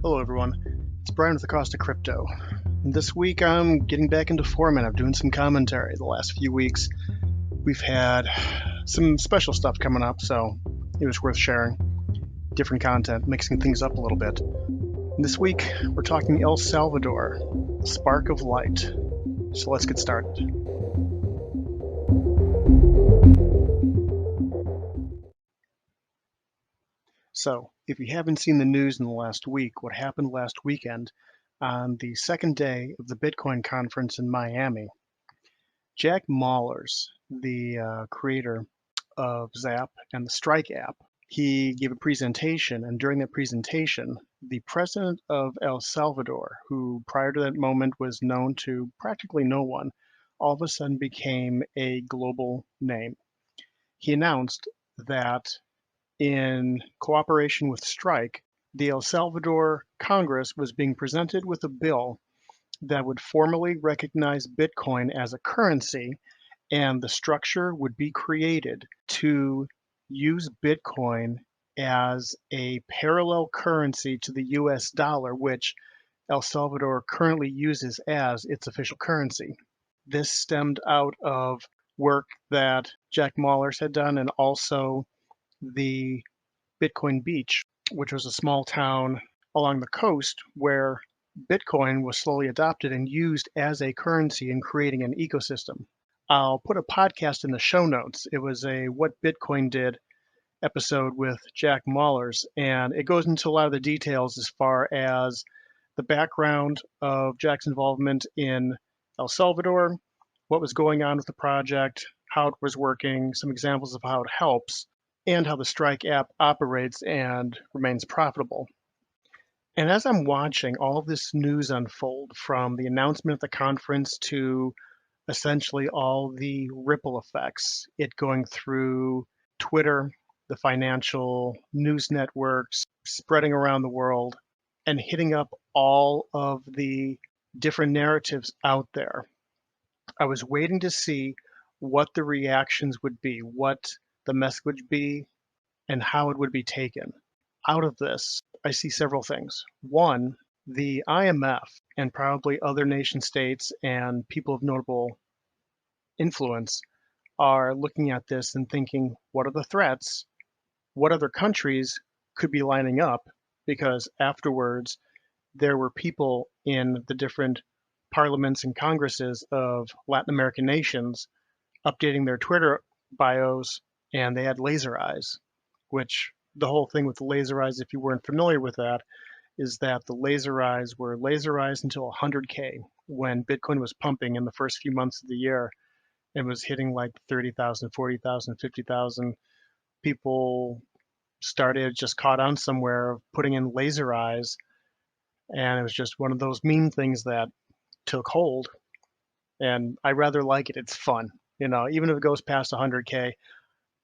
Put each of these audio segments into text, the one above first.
Hello everyone, it's Brian with the Cost of Crypto. And this week I'm getting back into format of doing some commentary. The last few weeks we've had some special stuff coming up, so it was worth sharing. Different content, mixing things up a little bit. And this week we're talking El Salvador, Spark of Light. So let's get started. So, if you haven't seen the news in the last week, what happened last weekend on the second day of the Bitcoin conference in Miami, Jack Mallers, the creator of Zap and the Strike app, he gave a presentation, and during that presentation, the president of El Salvador, who prior to that moment was known to practically no one, all of a sudden became a global name. He announced that in cooperation with Strike, the El Salvador Congress was being presented with a bill that would formally recognize Bitcoin as a currency, and the structure would be created to use Bitcoin as a parallel currency to the US dollar, which El Salvador currently uses as its official currency. This stemmed out of work that Jack Mallers had done, and also the Bitcoin Beach, which was a small town along the coast where Bitcoin was slowly adopted and used as a currency in creating an ecosystem. I'll put a podcast in the show notes. It was a What Bitcoin Did episode with Jack Mallers, and it goes into a lot of the details as far as the background of Jack's involvement in El Salvador, what was going on with the project, how it was working, some examples of how it helps, and how the Strike app operates and remains profitable. And as I'm watching all of this news unfold, from the announcement at the conference to essentially all the ripple effects, it going through Twitter, the financial news networks, spreading around the world, and hitting up all of the different narratives out there, I was waiting to see what the reactions would be, what the message would be, and how it would be taken. Out of this, I see several things. One, the IMF and probably other nation states and people of notable influence are looking at this and thinking, what are the threats? What other countries could be lining up? Because afterwards, there were people in the different parliaments and congresses of Latin American nations updating their Twitter bios, and they had laser eyes, which the whole thing with the laser eyes, if you weren't familiar with that, is that the laser eyes were laserized until 100K when Bitcoin was pumping in the first few months of the year and was hitting like 30,000, 40,000, 50,000. People started, just caught on somewhere of putting in laser eyes, and it was just one of those meme things that took hold. And I rather like it. It's fun. Even if it goes past 100K,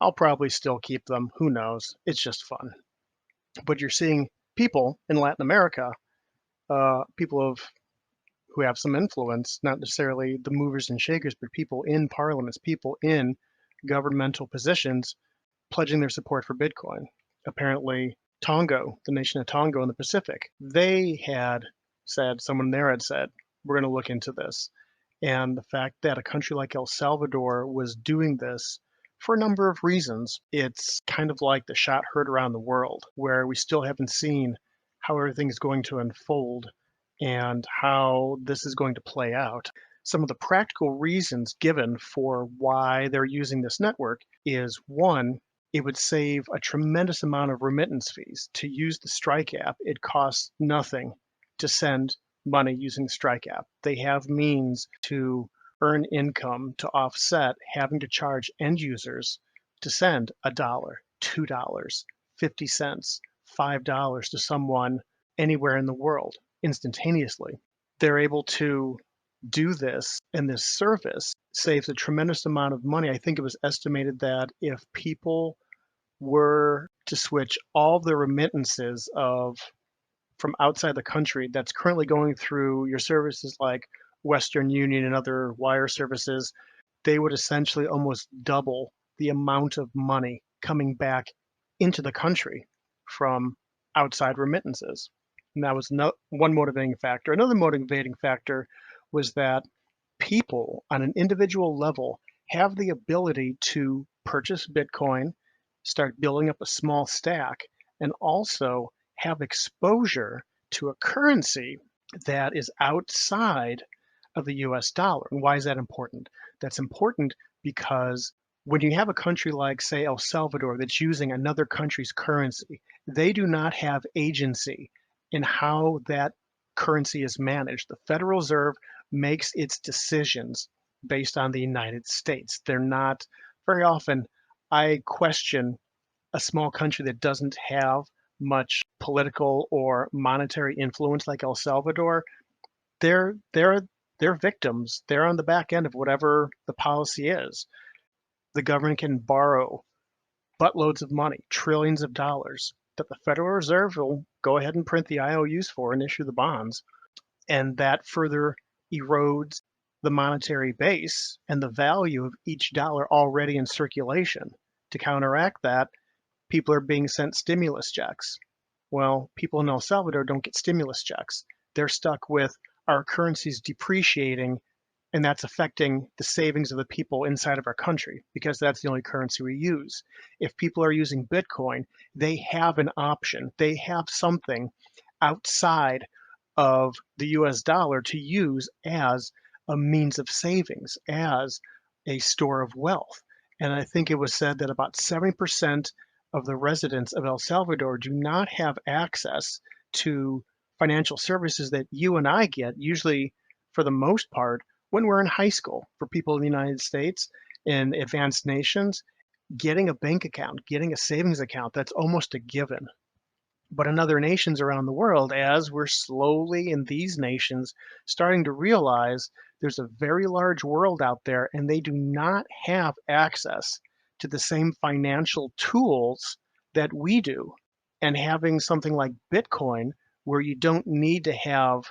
I'll probably still keep them. Who knows? It's just fun. But you're seeing people in Latin America, people who have some influence, not necessarily the movers and shakers, but people in parliaments, people in governmental positions, pledging their support for Bitcoin. Apparently, Tonga, the nation of Tonga in the Pacific, they had said, someone there had said, we're going to look into this. And the fact that a country like El Salvador was doing this for a number of reasons, it's kind of like the shot heard around the world, where we still haven't seen how everything is going to unfold and how this is going to play out. Some of the practical reasons given for why they're using this network is, one, it would save a tremendous amount of remittance fees. To use the Strike app, it costs nothing to send money using the Strike app. They have means to earn income to offset having to charge end users to send $1, $2, 50 cents, $5 to someone anywhere in the world instantaneously. They're able to do this, and this service saves a tremendous amount of money. I think it was estimated that if people were to switch all the remittances from outside the country that's currently going through your services like Western Union and other wire services, they would essentially almost double the amount of money coming back into the country from outside remittances. And that was one motivating factor. Another motivating factor was that people on an individual level have the ability to purchase Bitcoin, start building up a small stack, and also have exposure to a currency that is outside of the US dollar. And why is that important? That's important because when you have a country like, say, El Salvador that's using another country's currency, they do not have agency in how that currency is managed. The Federal Reserve makes its decisions based on the United States. They're not, very often, I question a small country that doesn't have much political or monetary influence like El Salvador. They're victims. They're on the back end of whatever the policy is. The government can borrow buttloads of money, trillions of dollars, that the Federal Reserve will go ahead and print the IOUs for and issue the bonds. And that further erodes the monetary base and the value of each dollar already in circulation. To counteract that, people are being sent stimulus checks. Well, people in El Salvador don't get stimulus checks. They're stuck with our currencies depreciating, and that's affecting the savings of the people inside of our country because that's the only currency we use. If people are using Bitcoin, they have an option. They have something outside of the US dollar to use as a means of savings, as a store of wealth. And I think it was said that about 70% of the residents of El Salvador do not have access to financial services that you and I get, usually for the most part, when we're in high school. For people in the United States, in advanced nations, getting a bank account, getting a savings account, that's almost a given. But in other nations around the world, as we're slowly in these nations starting to realize there's a very large world out there and they do not have access to the same financial tools that we do. And having something like Bitcoin, where you don't need to have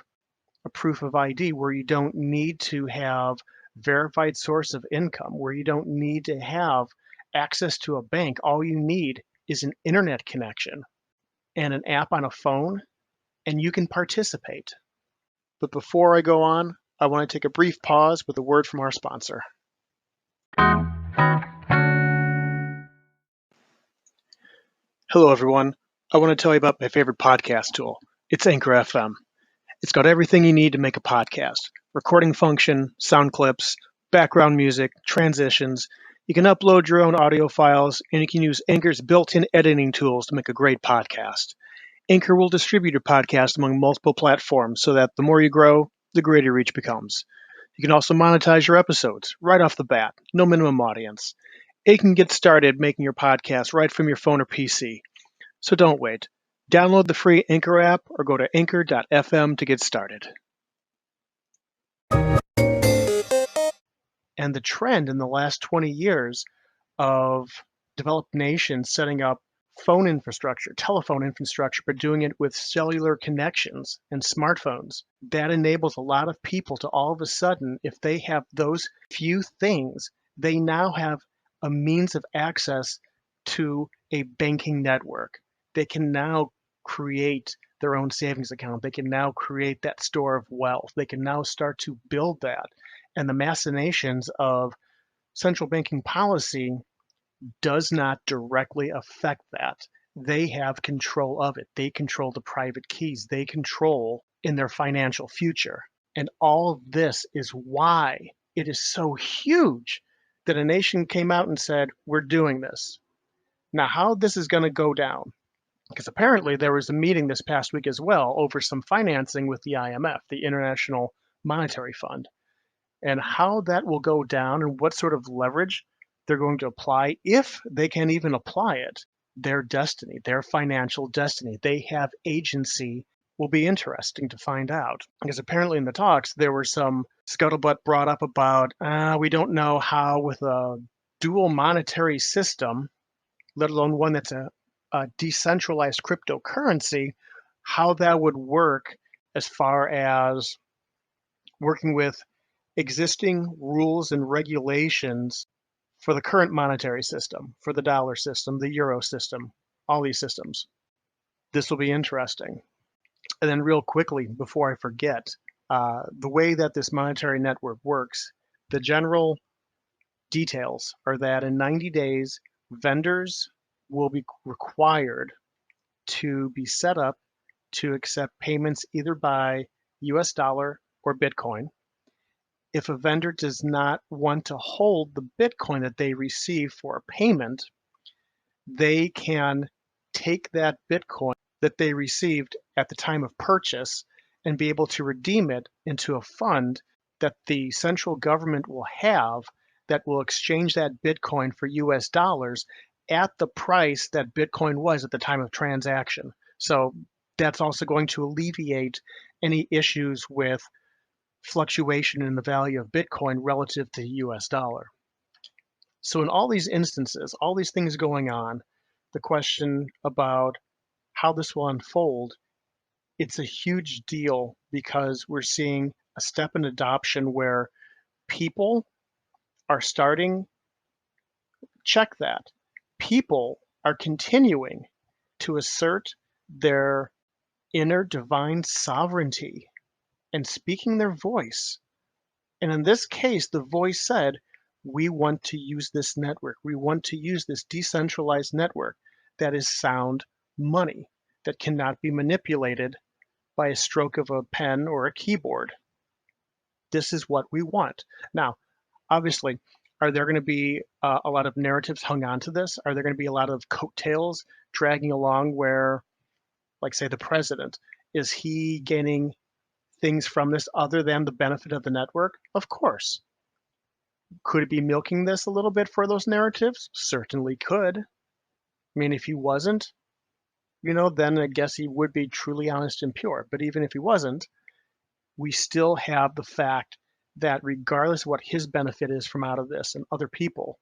a proof of ID, where you don't need to have verified source of income, where you don't need to have access to a bank, all you need is an internet connection and an app on a phone, and you can participate. But before I go on, I want to take a brief pause with a word from our sponsor. Hello, everyone. I want to tell you about my favorite podcast tool. It's Anchor FM. It's got everything you need to make a podcast: recording function, sound clips, background music, transitions. You can upload your own audio files, and you can use Anchor's built-in editing tools to make a great podcast. Anchor will distribute your podcast among multiple platforms so that the more you grow, the greater your reach becomes. You can also monetize your episodes right off the bat, no minimum audience. You can get started making your podcast right from your phone or PC. So don't wait. Download the free Anchor app or go to anchor.fm to get started. And the trend in the last 20 years of developed nations setting up phone infrastructure, telephone infrastructure, but doing it with cellular connections and smartphones. That enables a lot of people to all of a sudden, if they have those few things, they now have a means of access to a banking network. They can now create their own savings account. They can now create that store of wealth. They can now start to build that. And the machinations of central banking policy does not directly affect that. They have control of it. They control the private keys. They control in their financial future. And all of this is why it is so huge that a nation came out and said, we're doing this. Now, how this is going to go down, because apparently there was a meeting this past week as well over some financing with the IMF, the International Monetary Fund, and how that will go down and what sort of leverage they're going to apply, if they can even apply it, their destiny, their financial destiny. They have agency, will be interesting to find out. Because apparently in the talks, there were some scuttlebutt brought up about, we don't know how with a dual monetary system, let alone one that's a decentralized cryptocurrency, how that would work as far as working with existing rules and regulations for the current monetary system, for the dollar system, the euro system, all these systems. This will be interesting. And then real quickly, before I forget, the way that this monetary network works, the general details are that in 90 days, vendors will be required to be set up to accept payments either by US dollar or Bitcoin. If a vendor does not want to hold the Bitcoin that they receive for a payment, they can take that Bitcoin that they received at the time of purchase and be able to redeem it into a fund that the central government will have that will exchange that Bitcoin for US dollars at the price that Bitcoin was at the time of transaction. So that's also going to alleviate any issues with fluctuation in the value of Bitcoin relative to the US dollar. So in all these instances, all these things going on, the question about how this will unfold, it's a huge deal because we're seeing a step in adoption where people are starting, check that, people are continuing to assert their inner divine sovereignty and speaking their voice. And in this case, the voice said, we want to use this network. We want to use this decentralized network that is sound money that cannot be manipulated by a stroke of a pen or a keyboard. This is what we want. Now, obviously, are there going to be a lot of narratives hung on to this? Are there going to be a lot of coattails dragging along where, like, say, the president, is he gaining things from this other than the benefit of the network? Of course. Could it be milking this a little bit for those narratives? Certainly could. I mean, if he wasn't, then I guess he would be truly honest and pure. But even if he wasn't, we still have the fact that regardless of what his benefit is from out of this and other people,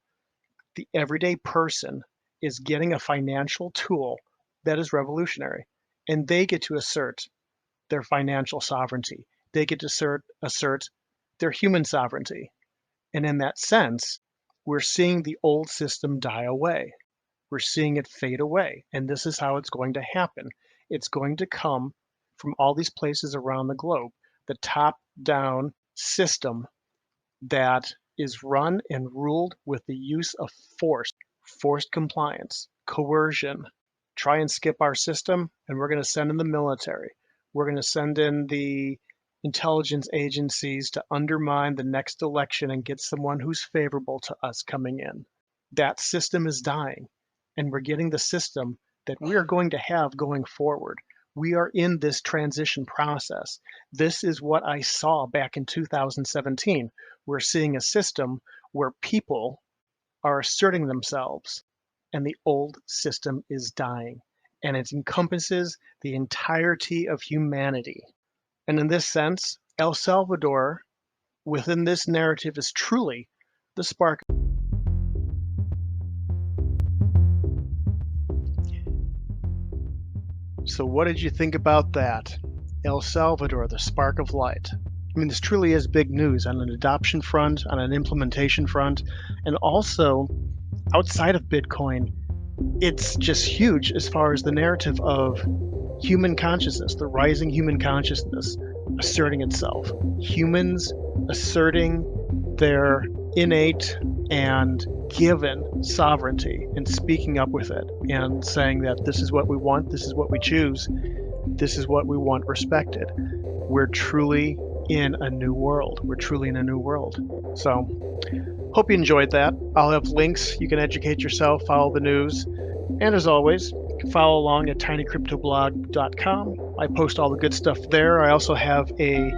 the everyday person is getting a financial tool that is revolutionary. And they get to assert their financial sovereignty. They get to assert their human sovereignty. And in that sense, we're seeing the old system die away. We're seeing it fade away. And this is how it's going to happen. It's going to come from all these places around the globe, the top-down system that is run and ruled with the use of force, forced compliance, coercion. Try and skip our system, and we're going to send in the military. We're going to send in the intelligence agencies to undermine the next election and get someone who's favorable to us coming in. That system is dying, and we're getting the system that we are going to have going forward. We are in this transition process. This is what I saw back in 2017. We're seeing a system where people are asserting themselves, and the old system is dying, and it encompasses the entirety of humanity. And in this sense, El Salvador, within this narrative, is truly the spark. So what did you think about that? El Salvador, the spark of light. I mean, this truly is big news on an adoption front, on an implementation front, and also outside of Bitcoin. It's just huge as far as the narrative of human consciousness, the rising human consciousness asserting itself. Humans asserting their innate and given sovereignty and speaking up with it and saying that this is what we want, this is what we choose, this is what we want respected. We're truly in a new world. We're truly in a new world. So, hope you enjoyed that. I'll have links. You can educate yourself, follow the news. And as always, you can follow along at tinycryptoblog.com. I post all the good stuff there. I also have a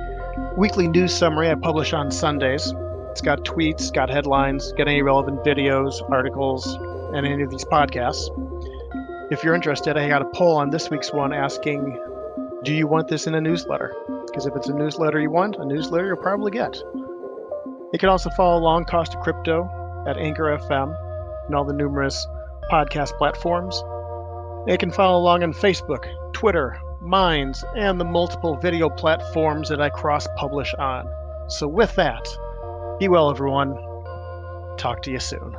weekly news summary I publish on Sundays. It's got tweets, got headlines, got any relevant videos, articles, and any of these podcasts. If you're interested, I got a poll on this week's one asking, do you want this in a newsletter? Because if it's a newsletter you want, a newsletter you'll probably get. You can also follow along Cost of Crypto at Anchor FM and all the numerous podcast platforms. You can follow along on Facebook, Twitter, Minds, and the multiple video platforms that I cross-publish on. So with that, be well, everyone. Talk to you soon.